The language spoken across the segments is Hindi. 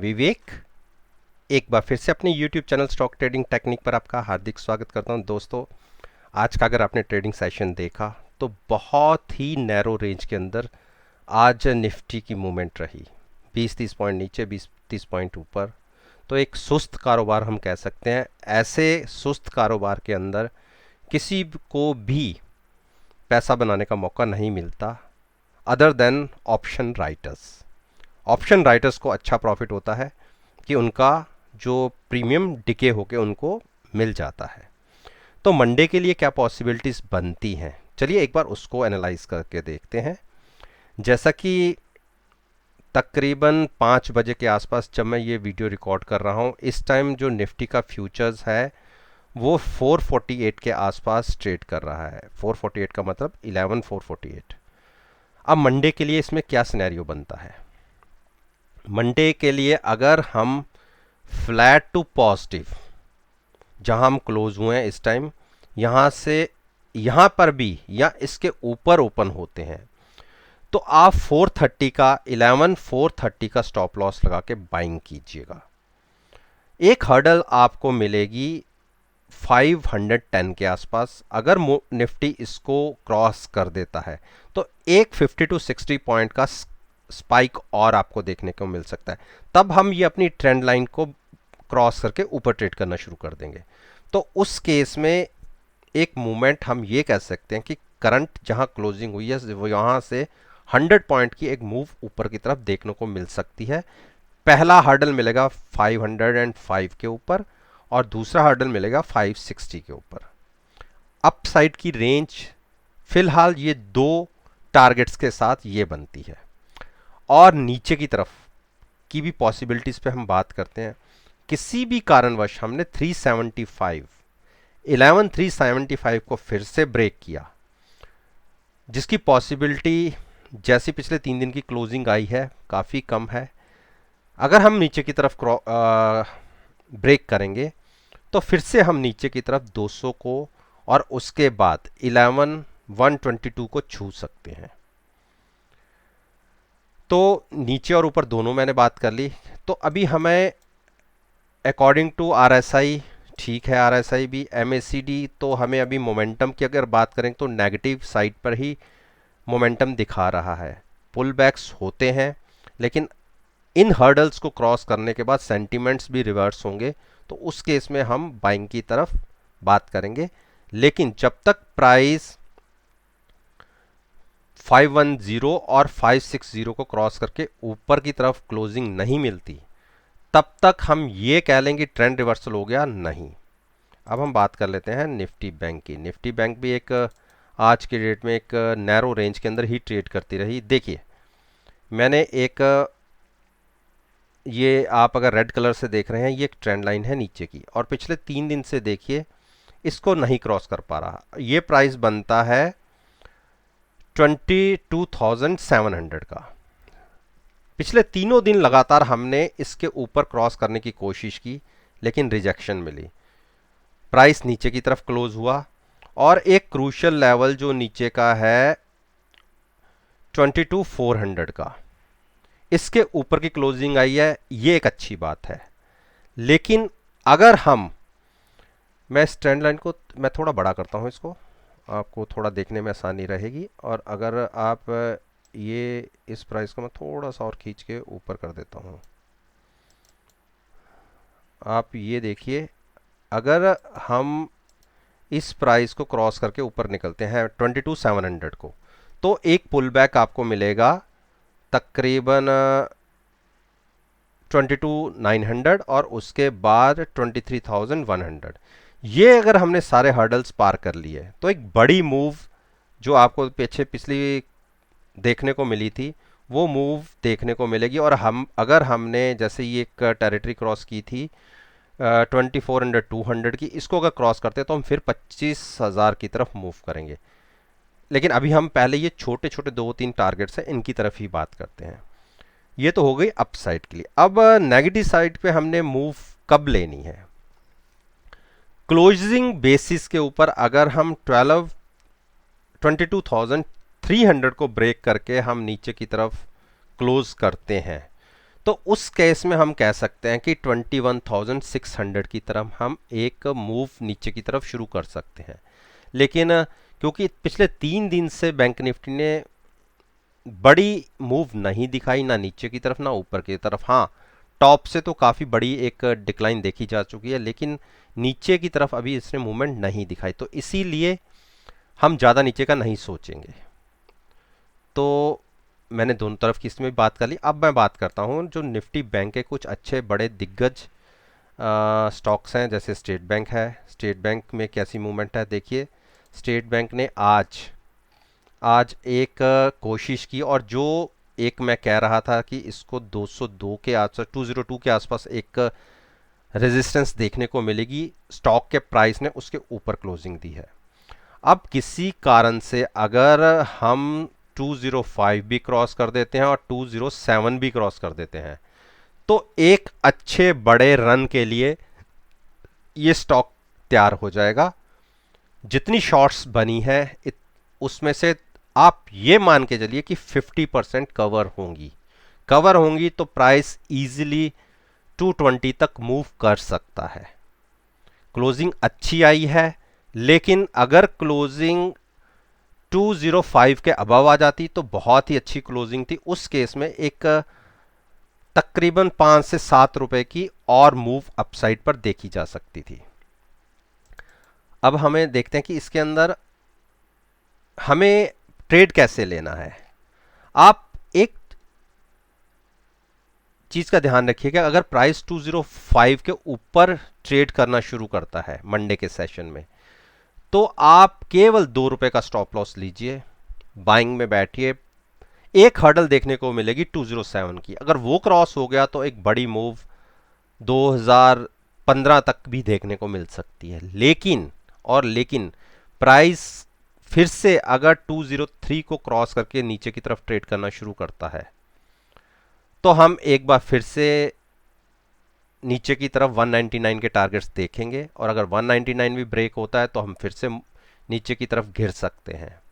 विवेक एक बार फिर से अपने YouTube channel stock trading technique पर आपका हार्दिक स्वागत करता हूं। दोस्तों, आज का अगर आपने ट्रेडिंग सेशन देखा तो बहुत ही नैरो रेंज के अंदर आज निफ्टी की मूवमेंट रही। 20-30 पॉइंट नीचे, 20-30 पॉइंट ऊपर। तो एक सुस्त कारोबार हम कह सकते हैं। ऐसे सुस्त कारोबार के अंदर किसी को भी पैसा बनाने का मौका नहीं मिलता other than option writers. Option writers को अच्छा प्रॉफिट होता है कि उनका जो प्रीमियम डिके होके उनको मिल जाता है। तो मंडे के लिए क्या पॉसिबिलिटीज बनती हैं, चलिए एक बार उसको एनालाइज करके देखते हैं। जैसा कि तकरीबन 5 बजे के आसपास जब मैं ये वीडियो रिकॉर्ड कर रहा हूँ, इस टाइम जो निफ्टी का फ्यूचर्स है वो 448 के आसपास ट्रेड कर रहा है। 448 का मतलब 11448। अब मंडे के लिए इसमें क्या सिनेरियो बनता है? मंडे के लिए अगर हम फ्लैट टू पॉजिटिव, जहां हम क्लोज हुए हैं इस टाइम, यहां से यहां पर भी या इसके ऊपर ओपन होते हैं तो आप 430 का 11430 का स्टॉप लॉस लगा के बाइंग कीजिएगा। एक हर्डल आपको मिलेगी 510 के आसपास। अगर निफ्टी इसको क्रॉस कर देता है तो एक 50 टू 60 पॉइंट का स्पाइक और आपको देखने को मिल सकता है। तब हम ये अपनी ट्रेंड लाइन को क्रॉस करके ऊपर ट्रेड करना शुरू कर देंगे। तो उस केस में एक मूवमेंट हम ये कह सकते हैं कि करंट जहां क्लोजिंग हुई है वो यहां से 100 पॉइंट की एक मूव ऊपर की तरफ देखने को मिल सकती है। पहला हर्डल मिलेगा 505 के ऊपर और दूसरा हर्डल मिलेगा 560 के ऊपर। अपसाइड की रेंज फिलहाल ये दो टारगेट्स के साथ ये बनती है। और नीचे की तरफ की भी पॉसिबिलिटीज पे हम बात करते हैं। किसी भी कारणवश हमने 11375 को फिर से ब्रेक किया, जिसकी पॉसिबिलिटी जैसी पिछले 3 दिन की क्लोजिंग आई है काफ़ी कम है। अगर हम नीचे की तरफ ब्रेक करेंगे तो फिर से हम नीचे की तरफ 200 को और उसके बाद 11122 को छू सकते हैं। तो नीचे और ऊपर दोनों मैंने बात कर ली। तो अभी हमें अकॉर्डिंग टू आरएसआई ठीक है, आरएसआई भी, एमएसीडी तो हमें अभी मोमेंटम की अगर बात करें तो नेगेटिव साइड पर ही मोमेंटम दिखा रहा है। पुल बैक्स होते हैं लेकिन इन हर्डल्स को क्रॉस करने के बाद सेंटिमेंट्स भी रिवर्स होंगे, तो उस केस में हम बाइंग की तरफ बात करेंगे। लेकिन जब तक प्राइस 510 और 560 को क्रॉस करके ऊपर की तरफ क्लोजिंग नहीं मिलती, तब तक हम ये कह लेंगे ट्रेंड रिवर्सल हो गया नहीं। अब हम बात कर लेते हैं निफ्टी बैंक की। निफ्टी बैंक भी एक आज के डेट में एक नैरो रेंज के अंदर ही ट्रेड करती रही। देखिए, मैंने एक ये आप अगर रेड कलर से देख रहे हैं, ये एक ट्रेंड लाइन है नीचे की, और पिछले 3 दिन से देखिए इसको नहीं क्रॉस कर पा रहा। ये प्राइस बनता है 22,700 का। पिछले तीनों दिन लगातार हमने इसके ऊपर क्रॉस करने की कोशिश की लेकिन रिजेक्शन मिली। प्राइस नीचे की तरफ क्लोज हुआ और एक क्रूशियल लेवल जो नीचे का है 22,400 का, इसके ऊपर की क्लोजिंग आई है। ये एक अच्छी बात है। लेकिन अगर मैं इस ट्रेंड लाइन को मैं थोड़ा बड़ा करता हूं, इसको आपको थोड़ा देखने में आसानी रहेगी। और अगर आप ये इस प्राइस को मैं थोड़ा सा और खींच के ऊपर कर देता हूं, आप ये देखिए, अगर हम इस प्राइस को क्रॉस करके ऊपर निकलते हैं 22,700 को, तो एक पुल बैक आपको मिलेगा तकरीबन 22,900 और उसके बाद 23,100। ये अगर हमने सारे हर्डल्स पार कर लिए तो एक बड़ी मूव जो आपको पिछली देखने को मिली थी वो मूव देखने को मिलेगी। और अगर हमने जैसे ये एक टेरिटरी क्रॉस की थी 2400-200 की, इसको अगर क्रॉस करते हैं तो हम फिर 25,000 की तरफ मूव करेंगे। लेकिन अभी हम पहले ये छोटे छोटे 2-3 टारगेट्स हैं, इनकी तरफ ही बात करते हैं। ये तो हो गई अप साइड के लिए। अब नेगेटिव साइड पे हमने मूव कब लेनी है? क्लोजिंग बेसिस के ऊपर अगर हम 22,300 को ब्रेक करके हम नीचे की तरफ क्लोज करते हैं तो उस केस में हम कह सकते हैं कि 21,600 की तरफ हम एक मूव नीचे की तरफ शुरू कर सकते हैं। लेकिन क्योंकि पिछले 3 दिन से बैंक निफ्टी ने बड़ी मूव नहीं दिखाई, ना नीचे की तरफ ना ऊपर की तरफ। हाँ, टॉप से तो काफ़ी बड़ी एक डिक्लाइन देखी जा चुकी है, लेकिन नीचे की तरफ अभी इसने मूवमेंट नहीं दिखाई, तो इसीलिए हम ज़्यादा नीचे का नहीं सोचेंगे। तो मैंने दोनों तरफ की इसमें बात कर ली। अब मैं बात करता हूँ जो निफ्टी बैंक के कुछ अच्छे बड़े दिग्गज स्टॉक्स हैं, जैसे स्टेट बैंक है। स्टेट बैंक में कैसी मूवमेंट है देखिए। स्टेट बैंक ने आज आज एक कोशिश की, और जो एक मैं कह रहा था कि इसको 202 के आसपास, 202 के आसपास एक रेजिस्टेंस देखने को मिलेगी, स्टॉक के प्राइस ने उसके ऊपर क्लोजिंग दी है। अब किसी कारण से अगर हम 205 भी क्रॉस कर देते हैं और 207 भी क्रॉस कर देते हैं, तो एक अच्छे बड़े रन के लिए ये स्टॉक तैयार हो जाएगा। जितनी शॉर्ट्स बनी है उसमें से आप ये मान के चलिए कि 50% कवर होंगी तो प्राइस इजीली 220 तक मूव कर सकता है। क्लोजिंग अच्छी आई है, लेकिन अगर क्लोजिंग 205 के अबव आ जाती तो बहुत ही अच्छी क्लोजिंग थी। उस केस में एक तकरीबन 5 से 7 रुपए की और मूव अपसाइड पर देखी जा सकती थी। अब हमें देखते हैं कि इसके अंदर हमें ट्रेड कैसे लेना है। आप एक चीज का ध्यान रखिएगा, अगर प्राइस 205 के ऊपर ट्रेड करना शुरू करता है मंडे के सेशन में, तो आप केवल 2 रुपए का स्टॉप लॉस लीजिए, बाइंग में बैठिए। एक हर्डल देखने को मिलेगी 207 की, अगर वो क्रॉस हो गया तो एक बड़ी मूव 2015 तक भी देखने को मिल सकती है। लेकिन प्राइस फिर से अगर 203 को क्रॉस करके नीचे की तरफ ट्रेड करना शुरू करता है, तो हम एक बार फिर से नीचे की तरफ 199 के टारगेट्स देखेंगे, और अगर 199 भी ब्रेक होता है तो हम फिर से नीचे की तरफ गिर सकते हैं।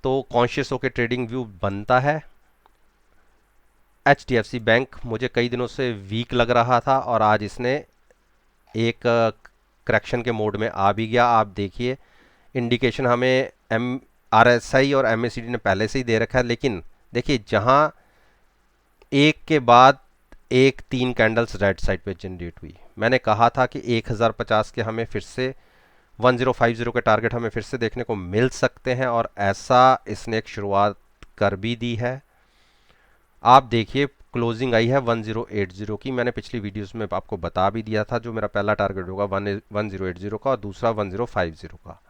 तो कॉन्शियस होकर ट्रेडिंग व्यू बनता है। HDFC बैंक मुझे कई दिनों से वीक लग रहा था, और आज इसने एक करेक्शन के मोड में आ भी गया। आप देखिए इंडिकेशन हमें RSI और MACD ने पहले से ही दे रखा है, लेकिन देखिए जहां एक के बाद एक 3 कैंडल्स राइट साइड पे जनरेट हुई, मैंने कहा था कि 1050 के हमें फिर से 1050 के टारगेट हमें फिर से देखने को मिल सकते हैं, और ऐसा इसने एक शुरुआत कर भी दी है। आप देखिए क्लोजिंग आई है 1080 की। मैंने पिछली वीडियोस में आपको बता भी दिया था जो मेरा पहला टारगेट होगा 1080 का और दूसरा 1050 का।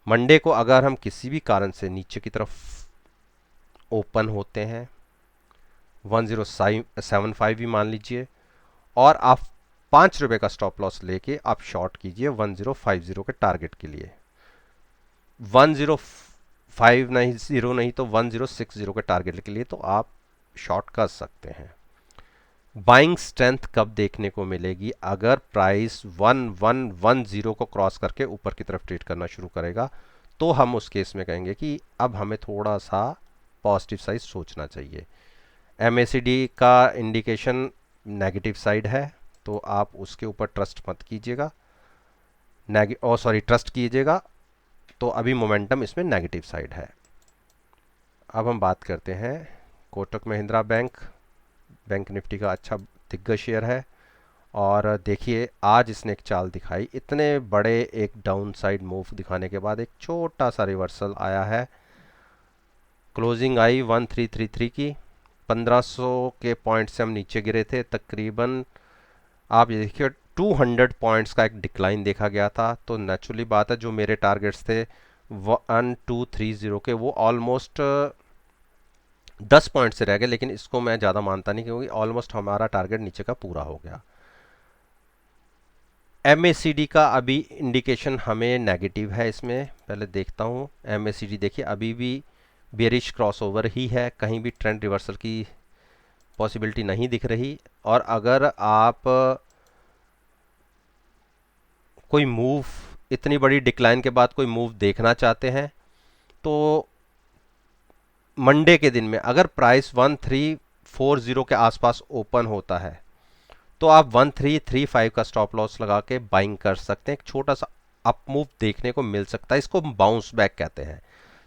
मंडे को अगर हम किसी भी कारण से नीचे की तरफ ओपन होते हैं, 1075 भी मान लीजिए, और आप 5 रुपए का स्टॉप लॉस लेके आप शॉर्ट कीजिए 1050 के टारगेट के लिए। 1050 नहीं तो 1060 के टारगेट के लिए तो आप शॉर्ट कर सकते हैं। बाइंग स्ट्रेंथ कब देखने को मिलेगी? अगर प्राइस 1110 को क्रॉस करके ऊपर की तरफ ट्रेड करना शुरू करेगा, तो हम उस केस में कहेंगे कि अब हमें थोड़ा सा पॉजिटिव साइड सोचना चाहिए। MACD का इंडिकेशन नेगेटिव साइड है, तो आप उसके ऊपर ट्रस्ट मत कीजिएगा, ट्रस्ट कीजिएगा। तो अभी मोमेंटम इसमें नेगेटिव साइड है। अब हम बात करते हैं कोटक महिंद्रा बैंक निफ्टी का अच्छा दिग्गज शेयर है, और देखिए आज इसने एक चाल दिखाई। इतने बड़े एक डाउन साइड मूव दिखाने के बाद एक छोटा सा रिवर्सल आया है। क्लोजिंग आई 1333 की, 1500 के पॉइंट से हम नीचे गिरे थे तकरीबन। आप ये देखिए 200 पॉइंट्स का एक डिक्लाइन देखा गया था। तो नेचुरली बात है, जो मेरे टारगेट्स थे 1230 के, वो ऑलमोस्ट 10 पॉइंट से रह गए, लेकिन इसको मैं ज़्यादा मानता नहीं क्योंकि ऑलमोस्ट हमारा टारगेट नीचे का पूरा हो गया। MACD का अभी इंडिकेशन हमें नेगेटिव है, इसमें पहले देखता हूँ। MACD देखिए अभी भी बेरिश क्रॉसओवर ही है, कहीं भी ट्रेंड रिवर्सल की पॉसिबिलिटी नहीं दिख रही। और अगर आप कोई मूव, इतनी बड़ी डिक्लाइन के बाद कोई मूव देखना चाहते हैं, तो मंडे के दिन में अगर प्राइस 1340 के आसपास ओपन होता है तो आप 1335 का स्टॉप लॉस लगा के बाइंग कर सकते हैं। एक छोटा सा अप मूव देखने को मिल सकता है, इसको बाउंस बैक कहते हैं।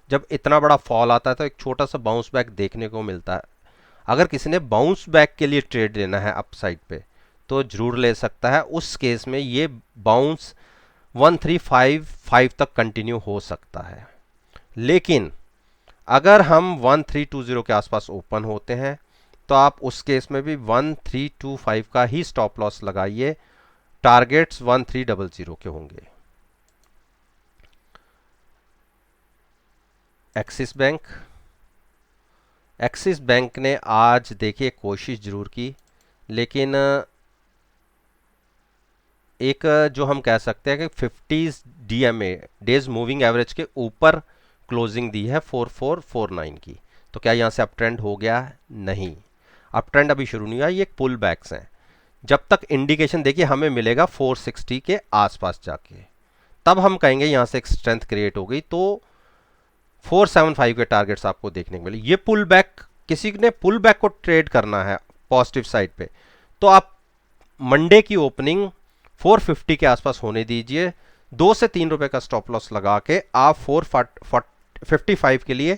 जब इतना बड़ा फॉल आता है तो एक छोटा सा बाउंस बैक देखने को मिलता है। अगर किसी ने बाउंस बैक के लिए ट्रेड लेना है अपसाइड पे तो जरूर ले सकता है। उस केस में ये बाउंस 1355 तक कंटिन्यू हो सकता है। लेकिन अगर हम 1320 के आसपास ओपन होते हैं तो आप उस केस में भी 1325 का ही स्टॉप लॉस लगाइए। टारगेट्स 1300 के होंगे। एक्सिस बैंक ने आज देखिए कोशिश जरूर की, लेकिन एक जो हम कह सकते हैं कि 50 DMA डेज मूविंग एवरेज के ऊपर क्लोजिंग दी है 4449 की। तो क्या यहाँ से अप ट्रेंड हो गया? नहीं, अप ट्रेंड अभी शुरू नहीं हुआ, ये पुल बैक्स हैं। जब तक इंडिकेशन देखिए हमें मिलेगा 460 के आसपास जाके, तब हम कहेंगे यहाँ से एक स्ट्रेंथ क्रिएट हो गई। तो 475 के टारगेट्स आपको देखने को मिले। ये पुल बैक, किसी ने पुल बैक को ट्रेड करना है पॉजिटिव साइड पे तो आप मंडे की ओपनिंग 450 के आसपास होने दीजिए। 2 से 3 रुपए का स्टॉप लॉस लगा के आप 455 के लिए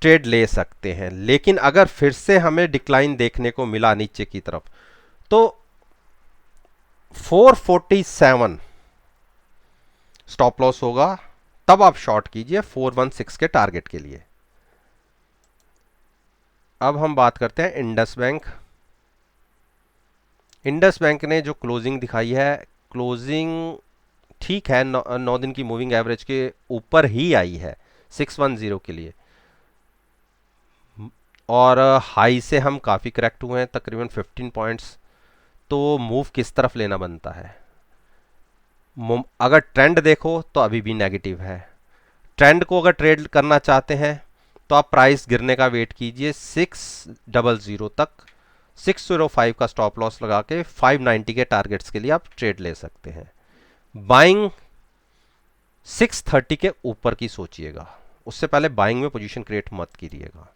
ट्रेड ले सकते हैं। लेकिन अगर फिर से हमें डिक्लाइन देखने को मिला नीचे की तरफ तो 447 स्टॉप लॉस होगा, तब आप शॉर्ट कीजिए 416 के टारगेट के लिए। अब हम बात करते हैं इंडस बैंक। इंडस बैंक ने जो क्लोजिंग दिखाई है, क्लोजिंग ठीक है, 9 दिन की मूविंग एवरेज के ऊपर ही आई है 610 के लिए, और हाई से हम काफ़ी करेक्ट हुए हैं तकरीबन 15 पॉइंट्स। तो मूव किस तरफ लेना बनता है? अगर ट्रेंड देखो तो अभी भी नेगेटिव है। ट्रेंड को अगर ट्रेड करना चाहते हैं तो आप प्राइस गिरने का वेट कीजिए 600 तक। 605 का स्टॉप लॉस लगा के 590 के टारगेट्स के लिए आप ट्रेड ले सकते हैं। बाइंग 630 के ऊपर की सोचिएगा, उससे पहले बाइंग में पोजीशन क्रिएट मत कीजिएगा।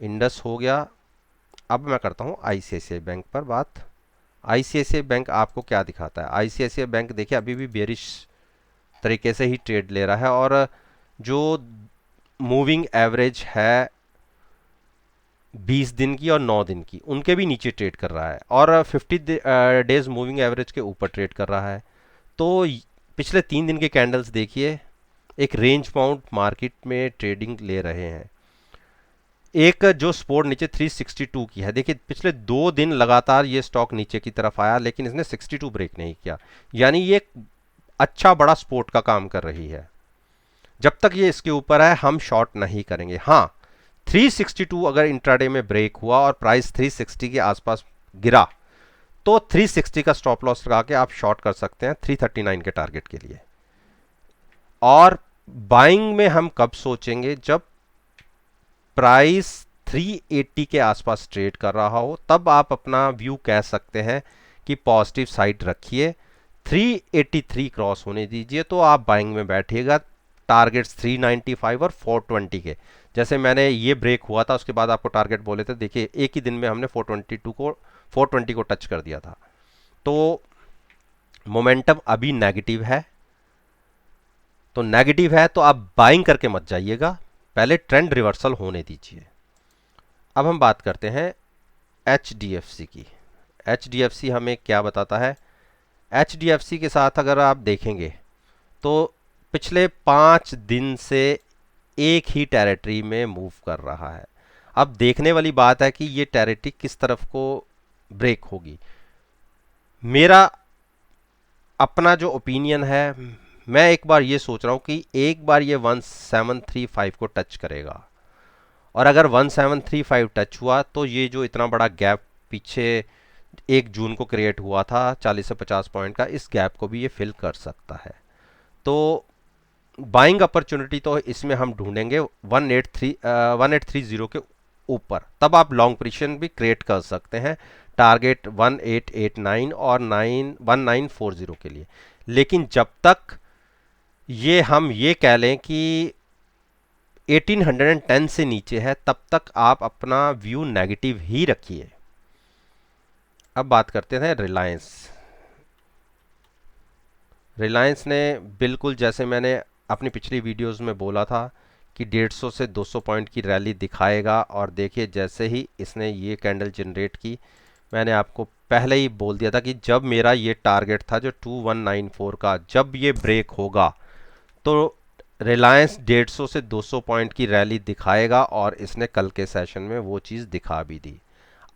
इंडस हो गया। अब मैं करता हूं आईसीआईसीआई बैंक पर बात। आईसीआईसीआई बैंक आपको क्या दिखाता है? आईसीआईसीआई बैंक देखिए अभी भी बेरिश तरीके से ही ट्रेड ले रहा है, और जो मूविंग एवरेज है 20 दिन की और 9 दिन की, उनके भी नीचे ट्रेड कर रहा है, और 50 डेज मूविंग एवरेज के ऊपर ट्रेड कर रहा है। तो पिछले 3 दिन के कैंडल्स देखिए, एक रेंज बाउंड मार्केट में ट्रेडिंग ले रहे हैं। एक जो सपोर्ट नीचे 362 की है, देखिए पिछले 2 दिन लगातार ये स्टॉक नीचे की तरफ आया, लेकिन इसने 62 ब्रेक नहीं किया, यानी ये अच्छा बड़ा सपोर्ट का काम कर रही है। जब तक ये इसके ऊपर है हम शॉर्ट नहीं करेंगे। हाँ, 362 अगर इंट्राडे में ब्रेक हुआ और प्राइस 360 के आसपास गिरा तो 360 का स्टॉप लॉस लगा के आप शॉर्ट कर सकते हैं 339 के टारगेट के लिए। और बाइंग में हम कब सोचेंगे? जब प्राइस 380 के आसपास ट्रेड कर रहा हो, तब आप अपना व्यू कह सकते हैं कि पॉजिटिव साइड रखिए। 383 क्रॉस होने दीजिए तो आप बाइंग में बैठिएगा। टारगेट्स 395 और 420 के, जैसे मैंने ये ब्रेक हुआ था उसके बाद आपको टारगेट बोले थे, देखिए एक ही दिन में हमने 420 को टच कर दिया था। तो मोमेंटम अभी नेगेटिव है, तो नेगेटिव है तो आप बाइंग करके मत जाइएगा, पहले ट्रेंड रिवर्सल होने दीजिए। अब हम बात करते हैं HDFC की। HDFC हमें क्या बताता है? HDFC के साथ अगर आप देखेंगे तो पिछले 5 दिन से एक ही टेरिटरी में मूव कर रहा है। अब देखने वाली बात है कि ये टेरिटरी किस तरफ को ब्रेक होगी। मेरा अपना जो ओपिनियन है, मैं एक बार ये सोच रहा हूँ कि एक बार ये 1735 को टच करेगा, और अगर 1735 टच हुआ तो ये जो इतना बड़ा गैप पीछे 1 जून को क्रिएट हुआ था 40 से 50 पॉइंट का, इस गैप को भी ये फिल कर सकता है। तो बाइंग अपॉर्चुनिटी तो इसमें हम ढूंढेंगे 1830 के ऊपर, तब आप लॉन्ग पोजीशन भी क्रिएट कर सकते हैं टारगेट 1889 और 1940 के लिए। लेकिन जब तक ये हम ये कह लें कि 1810 से नीचे है तब तक आप अपना व्यू नेगेटिव ही रखिए। अब बात करते हैं रिलायंस। रिलायंस ने बिल्कुल जैसे मैंने अपनी पिछली वीडियोस में बोला था कि 150 से 200 पॉइंट की रैली दिखाएगा, और देखिए जैसे ही इसने ये कैंडल जनरेट की, मैंने आपको पहले ही बोल दिया था कि जब मेरा ये टारगेट था जो 2194 का, जब ये ब्रेक होगा तो रिलायंस 150 से 200 पॉइंट की रैली दिखाएगा, और इसने कल के सेशन में वो चीज़ दिखा भी दी।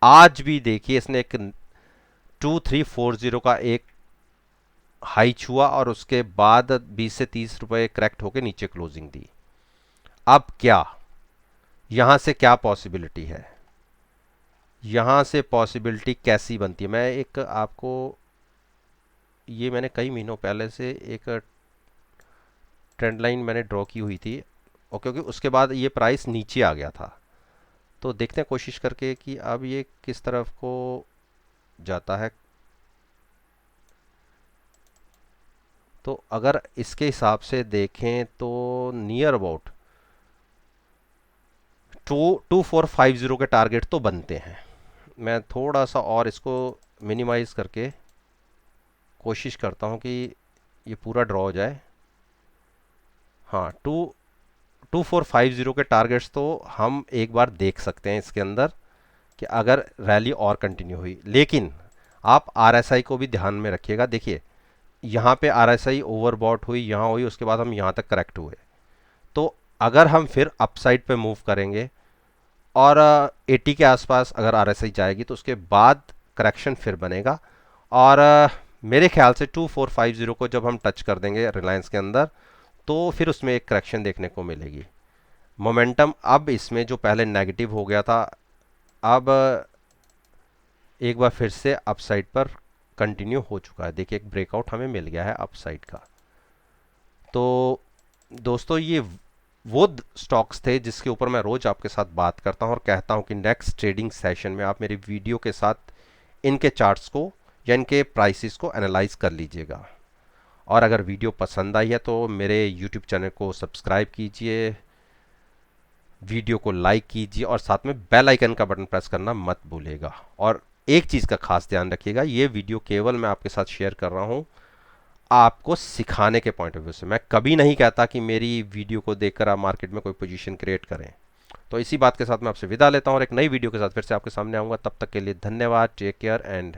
आज भी देखिए इसने एक 2340 का एक हाई छुआ और उसके बाद 20 से 30 रुपए करेक्ट होकर नीचे क्लोजिंग दी। अब क्या यहां से क्या पॉसिबिलिटी है, यहां से पॉसिबिलिटी कैसी बनती है? मैं एक आपको, ये मैंने कई महीनों पहले से एक ट्रेंड लाइन मैंने ड्रॉ की हुई थी, और क्योंकि उसके बाद ये प्राइस नीचे आ गया था, तो देखते हैं कोशिश करके कि अब ये किस तरफ को जाता है। तो अगर इसके हिसाब से देखें तो नियर अबाउट 2450 के टारगेट तो बनते हैं। मैं थोड़ा सा और इसको मिनिमाइज करके कोशिश करता हूं कि ये पूरा ड्रॉ हो जाए। हाँ, 2450 के टारगेट्स तो हम एक बार देख सकते हैं इसके अंदर, कि अगर रैली और कंटिन्यू हुई। लेकिन आप आरएसआई को भी ध्यान में रखिएगा। देखिए यहाँ पे आरएसआई ओवरबॉट हुई, यहाँ हुई, उसके बाद हम यहाँ तक करेक्ट हुए। तो अगर हम फिर अपसाइड पे मूव करेंगे और 80 के आसपास अगर आरएसआई जाएगी तो उसके बाद करेक्शन फिर बनेगा, और मेरे ख्याल से 2450 को जब हम टच कर देंगे रिलायंस के अंदर, तो फिर उसमें एक करेक्शन देखने को मिलेगी। मोमेंटम अब इसमें जो पहले नेगेटिव हो गया था, अब एक बार फिर से अपसाइड पर कंटिन्यू हो चुका है। देखिए एक ब्रेकआउट हमें मिल गया है अपसाइड का। तो दोस्तों ये वो स्टॉक्स थे जिसके ऊपर मैं रोज आपके साथ बात करता हूं और कहता हूं कि नेक्स्ट ट्रेडिंग सेशन में आप मेरी वीडियो के साथ इनके चार्ट्स को या इनके प्राइसेस को एनालाइज कर लीजिएगा। और अगर वीडियो पसंद आई है तो मेरे यूट्यूब चैनल को सब्सक्राइब कीजिए, वीडियो को लाइक कीजिए, और साथ में बेल आइकन का बटन प्रेस करना मत भूलिएगा। और एक चीज़ का खास ध्यान रखिएगा, ये वीडियो केवल मैं आपके साथ शेयर कर रहा हूँ आपको सिखाने के पॉइंट ऑफ व्यू से। मैं कभी नहीं कहता कि मेरी वीडियो को देखकर आप मार्केट में कोई पोजीशन क्रिएट करें। तो इसी बात के साथ मैं आपसे विदा लेता हूँ और एक नई वीडियो के साथ फिर से आपके सामने आऊँगा। तब तक के लिए धन्यवाद, टेक केयर एंड